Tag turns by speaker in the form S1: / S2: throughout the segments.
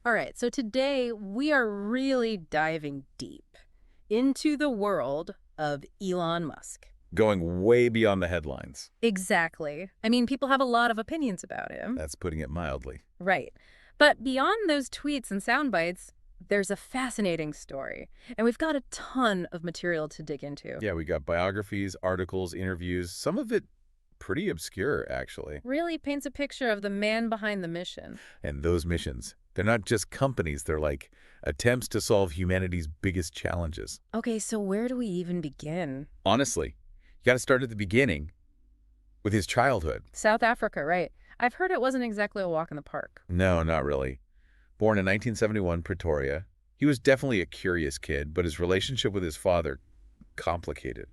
S1: All right, so today we are really diving deep into the world of Elon Musk.
S2: Going way beyond the headlines.
S1: Exactly. I mean, people have a lot of opinions about him.
S2: That's putting it mildly.
S1: Right. But beyond those tweets and sound bites, there's a fascinating story. And we've got a ton of material to dig into.
S2: Yeah, we got biographies, articles, interviews, some of it pretty obscure, actually.
S1: Really paints a picture of the man behind the mission.
S2: And those missions, they're not just companies, they're like attempts to solve humanity's biggest challenges.
S1: Okay, so where do we even begin?
S2: Honestly, you got to start at the beginning with his childhood.
S1: South Africa, right. I've heard it wasn't exactly a walk in the park.
S2: No, not really. Born in 1971, Pretoria, he was definitely a curious kid, but his relationship with his father, complicated,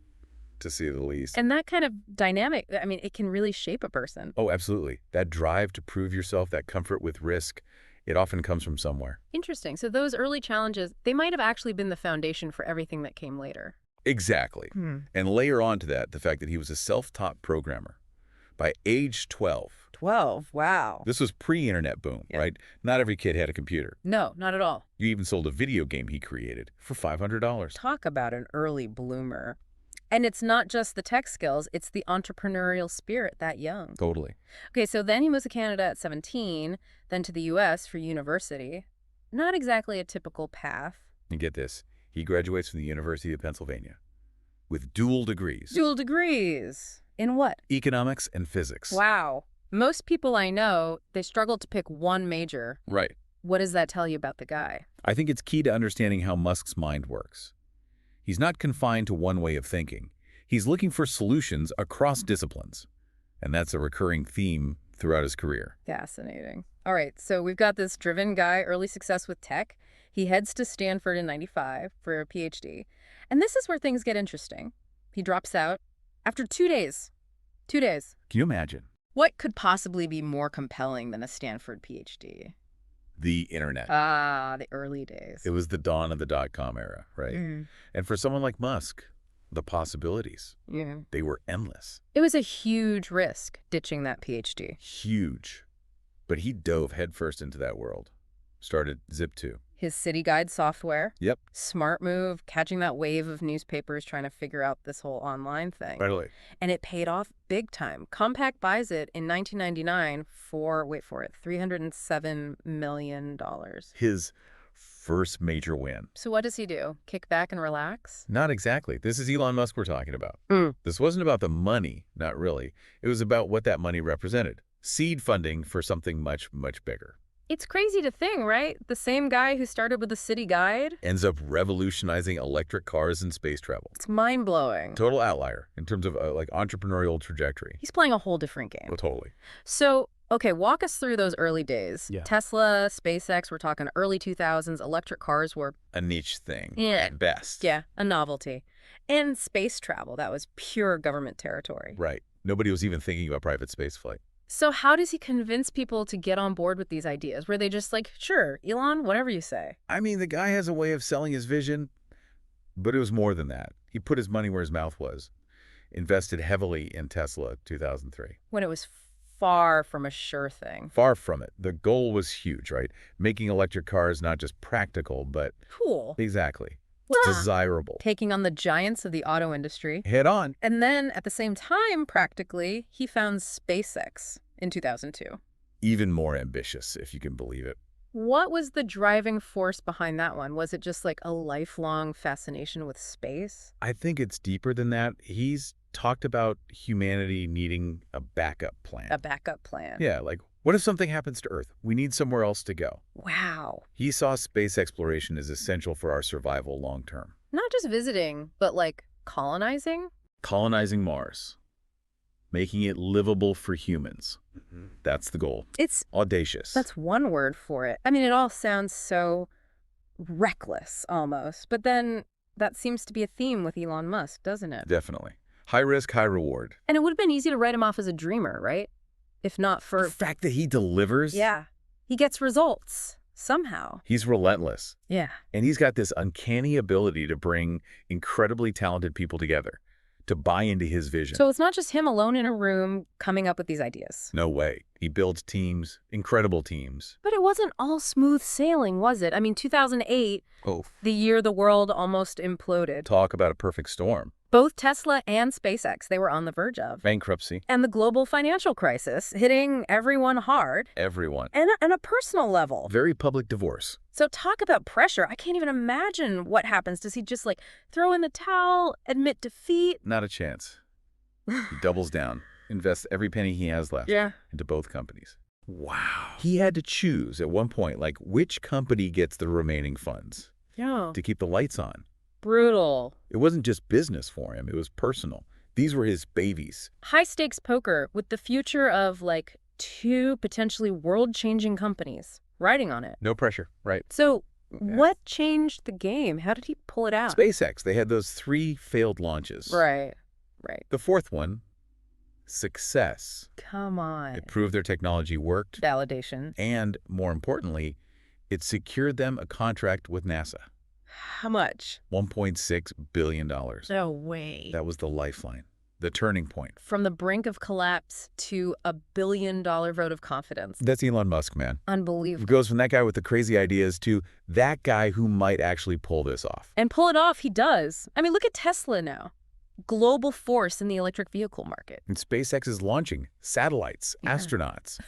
S2: to say the least.
S1: And that kind of dynamic, I mean, it can really shape a person.
S2: Oh, absolutely. That drive to prove yourself, that comfort with risk, it often comes from somewhere.
S1: Interesting. So those early challenges, they might have actually been the foundation for everything that came later.
S2: Exactly. And layer on to that the fact that he was a self-taught programmer. By age 12,
S1: 12, wow.
S2: this was pre-internet boom, right? Not every kid had a computer.
S1: No, not at all.
S2: You even sold a video game he created for $500.
S1: Talk about an early bloomer. And it's not just the tech skills, it's the entrepreneurial spirit that young.
S2: Totally.
S1: Okay, so then he moves to Canada at 17, then to the U.S. for university. Not exactly a typical path.
S2: And get this, he graduates from the University of Pennsylvania with dual degrees.
S1: Dual degrees. In what?
S2: Economics and physics.
S1: Wow. Most people I know, they struggle to pick one major.
S2: Right.
S1: What does that tell you about the guy?
S2: I think it's key to understanding how Musk's mind works. He's not confined to one way of thinking. He's looking for solutions across disciplines. And that's a recurring theme throughout his career.
S1: Fascinating. All right, so we've got this driven guy, early success with tech. He heads to Stanford in 95 for a PhD. And this is where things get interesting. He drops out after 2 days. 2 days.
S2: Can you imagine?
S1: What could possibly be more compelling than a Stanford PhD?
S2: The internet.
S1: Ah, the early days.
S2: It was the dawn of the dot-com era, right? And for someone like Musk, the possibilities,
S1: Yeah.
S2: they were endless.
S1: It was a huge risk, ditching that PhD.
S2: Huge. But he dove headfirst into that world. Started Zip2.
S1: His city guide software.
S2: Yep.
S1: Smart move, catching that wave of newspapers trying to figure out this whole online thing.
S2: Totally.
S1: And it paid off big time. Compaq buys it in 1999 for, wait for it, $307 million.
S2: His first major win.
S1: So what does he do? Kick back and relax?
S2: Not exactly. This is Elon Musk we're talking about. This wasn't about the money, not really. It was about what that money represented. Seed funding for something much, much bigger.
S1: It's crazy to think, right? The same guy who started with the city guide?
S2: Ends up revolutionizing electric cars and space travel.
S1: It's mind-blowing.
S2: Total outlier in terms of like entrepreneurial trajectory.
S1: He's playing a whole different game.
S2: Oh, totally.
S1: So, okay, walk us through those early days.
S2: Yeah.
S1: Tesla, SpaceX, we're talking early 2000s. Electric cars were,
S2: A niche thing
S1: Yeah.
S2: at best.
S1: yeah, a novelty. And space travel, that was pure government territory.
S2: Right. Nobody was even thinking about private space flight.
S1: So how does he convince people to get on board with these ideas? Were they just like, sure, Elon, whatever you say?
S2: I mean, the guy has a way of selling his vision, but it was more than that. He put his money where his mouth was. Invested heavily in Tesla 2003.
S1: When it was far from a sure thing.
S2: Far from it. The goal was huge, right? Making electric cars not just practical, but
S1: Cool.
S2: exactly
S1: Ah.
S2: desirable.
S1: Taking on the giants of the auto industry.
S2: Head on.
S1: And then at the same time, practically, he founds SpaceX in 2002.
S2: Even more ambitious, if you can believe it.
S1: What was the driving force behind that one? Was it just like a lifelong fascination with space?
S2: I think it's deeper than that. He's talked about humanity needing a backup plan.
S1: A backup plan.
S2: Yeah, like, what if something happens to Earth? We need somewhere else to go.
S1: Wow.
S2: He saw space exploration as essential for our survival long term.
S1: Not just visiting, but like colonizing?
S2: Colonizing Mars. Making it livable for humans. That's the goal.
S1: It's
S2: Audacious.
S1: That's one word for it. I mean, it all sounds so reckless almost. But then that seems to be a theme with Elon Musk, doesn't it?
S2: Definitely. High risk, high reward.
S1: And it would have been easy to write him off as a dreamer, right? If not
S2: The
S1: for...
S2: fact that he delivers.
S1: Yeah. He gets results somehow.
S2: He's relentless.
S1: Yeah.
S2: And he's got this uncanny ability to bring incredibly talented people together. to buy into his vision.
S1: So it's not just him alone in a room coming up with these ideas.
S2: No way. He builds teams, incredible teams.
S1: But it wasn't all smooth sailing, was it? I mean, 2008,
S2: Oh,
S1: the year the world almost imploded.
S2: talk about a perfect storm.
S1: Both Tesla and SpaceX, they were on the verge of.
S2: Bankruptcy.
S1: And the global financial crisis hitting everyone hard.
S2: Everyone.
S1: And on a personal level.
S2: Very public divorce.
S1: So talk about pressure. I can't even imagine what happens. Does he just throw in the towel, admit defeat?
S2: Not a chance. He doubles down, invests every penny he has left into both companies. Wow. He had to choose at one point, which company gets the remaining funds to keep the lights on.
S1: Brutal.
S2: It wasn't just business for him. It was personal. These were his babies.
S1: High-stakes poker with the future of, two potentially world-changing companies riding on it.
S2: No pressure, right?
S1: So what changed the game? How did he pull it out?
S2: SpaceX, they had those 3 failed launches.
S1: Right.
S2: The 4th one, success.
S1: Come on.
S2: It proved their technology worked.
S1: Validation.
S2: And, more importantly, it secured them a contract with NASA.
S1: How much?
S2: $1.6 billion.
S1: No way.
S2: That was the lifeline, the turning point.
S1: From the brink of collapse to a $1 billion vote of confidence.
S2: That's Elon Musk, man.
S1: Unbelievable.
S2: It goes from that guy with the crazy ideas to that guy who might actually pull this off.
S1: And pull it off, he does. I mean, look at Tesla now. Global force in the electric vehicle market.
S2: And SpaceX is launching satellites, astronauts.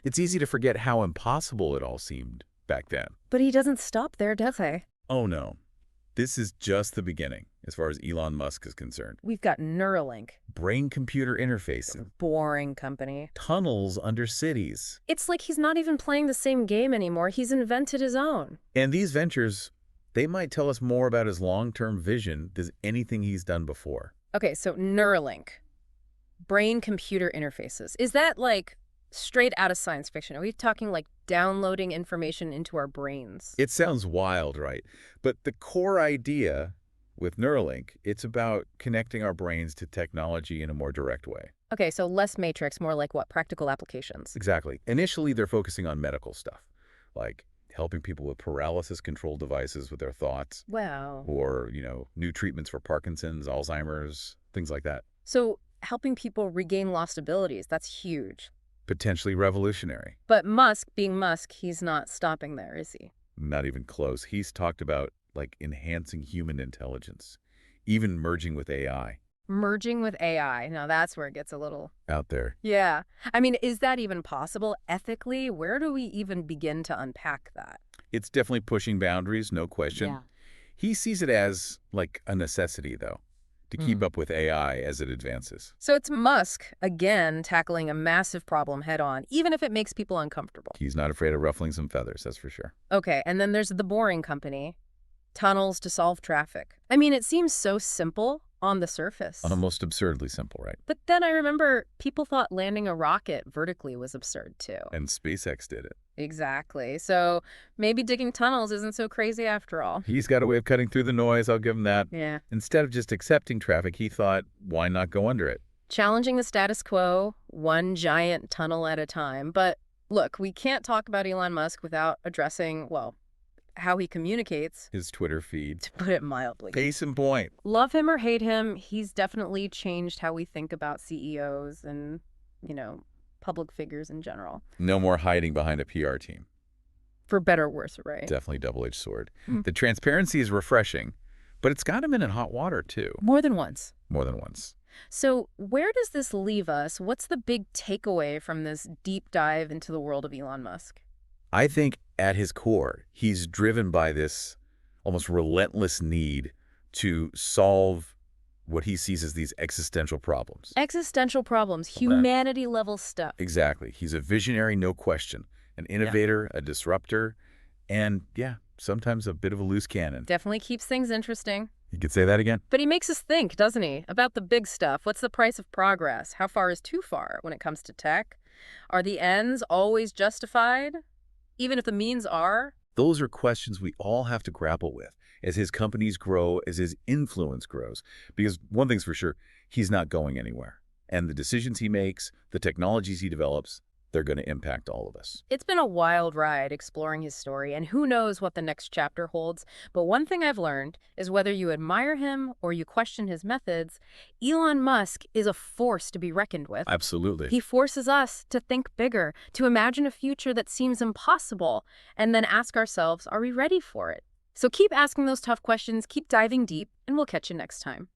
S2: It's easy to forget how impossible it all seemed back then.
S1: But he doesn't stop there, does he?
S2: Oh, no. This is just the beginning, as far as Elon Musk is concerned.
S1: We've got Neuralink.
S2: Brain-computer interface.
S1: Boring company.
S2: Tunnels under cities.
S1: It's like he's not even playing the same game anymore. He's invented his own.
S2: And these ventures, they might tell us more about his long-term vision than anything he's done before.
S1: Okay, so Neuralink. Brain-computer interfaces. Is that straight out of science fiction? Are we talking downloading information into our brains?
S2: It sounds wild, right? But the core idea with Neuralink, it's about connecting our brains to technology in a more direct way.
S1: Okay, so less matrix, more what? Practical applications.
S2: Exactly. Initially, they're focusing on medical stuff, like helping people with paralysis control devices with their thoughts.
S1: Wow.
S2: Or, new treatments for Parkinson's, Alzheimer's, things like that.
S1: So helping people regain lost abilities, that's huge.
S2: Potentially revolutionary.
S1: But Musk, being Musk, he's not stopping there, is he?
S2: Not even close. He's talked about, enhancing human intelligence, even merging with AI.
S1: Merging with AI. Now, that's where it gets a little...
S2: out there.
S1: Yeah. I mean, is that even possible ethically? Where do we even begin to unpack that?
S2: It's definitely pushing boundaries, no question.
S1: Yeah.
S2: He sees it as, a necessity, though, to keep up with AI as it advances.
S1: So it's Musk, again, tackling a massive problem head-on, even if it makes people uncomfortable.
S2: He's not afraid of ruffling some feathers, that's for sure.
S1: Okay, and then there's the boring company, tunnels to solve traffic. I mean, it seems so simple on the surface.
S2: Almost absurdly simple, right?
S1: But then I remember people thought landing a rocket vertically was absurd, too.
S2: And SpaceX did it.
S1: Exactly. So maybe digging tunnels isn't so crazy after all.
S2: He's got a way of cutting through the noise, I'll give him that.
S1: Yeah.
S2: Instead of just accepting traffic, he thought, why not go under it?
S1: Challenging the status quo, one giant tunnel at a time. But look, we can't talk about Elon Musk without addressing, how he communicates.
S2: His Twitter feed.
S1: To put it mildly.
S2: Case in point.
S1: Love him or hate him, he's definitely changed how we think about CEOs and, public figures in general.
S2: No more hiding behind a PR team.
S1: For better or worse, right?
S2: Definitely double-edged sword. The transparency is refreshing, but it's got him in hot water, too.
S1: More than once.
S2: More than once.
S1: So where does this leave us? What's the big takeaway from this deep dive into the world of Elon Musk?
S2: I think at his core, he's driven by this almost relentless need to solve what he sees as these existential problems.
S1: Existential problems, humanity-level stuff.
S2: Exactly. He's a visionary, no question. An innovator, a disruptor, and, sometimes a bit of a loose cannon.
S1: Definitely keeps things interesting.
S2: You could say that again?
S1: But he makes us think, doesn't he? About the big stuff. What's the price of progress? How far is too far when it comes to tech? Are the ends always justified? Even if the means are?
S2: Those are questions we all have to grapple with as his companies grow, as his influence grows. Because one thing's for sure, he's not going anywhere. And the decisions he makes, the technologies he develops, they're going to impact all of us.
S1: It's been a wild ride exploring his story, and who knows what the next chapter holds. But one thing I've learned is whether you admire him or you question his methods, Elon Musk is a force to be reckoned with.
S2: Absolutely.
S1: He forces us to think bigger, to imagine a future that seems impossible, and then ask ourselves, are we ready for it? So keep asking those tough questions, keep diving deep, and we'll catch you next time.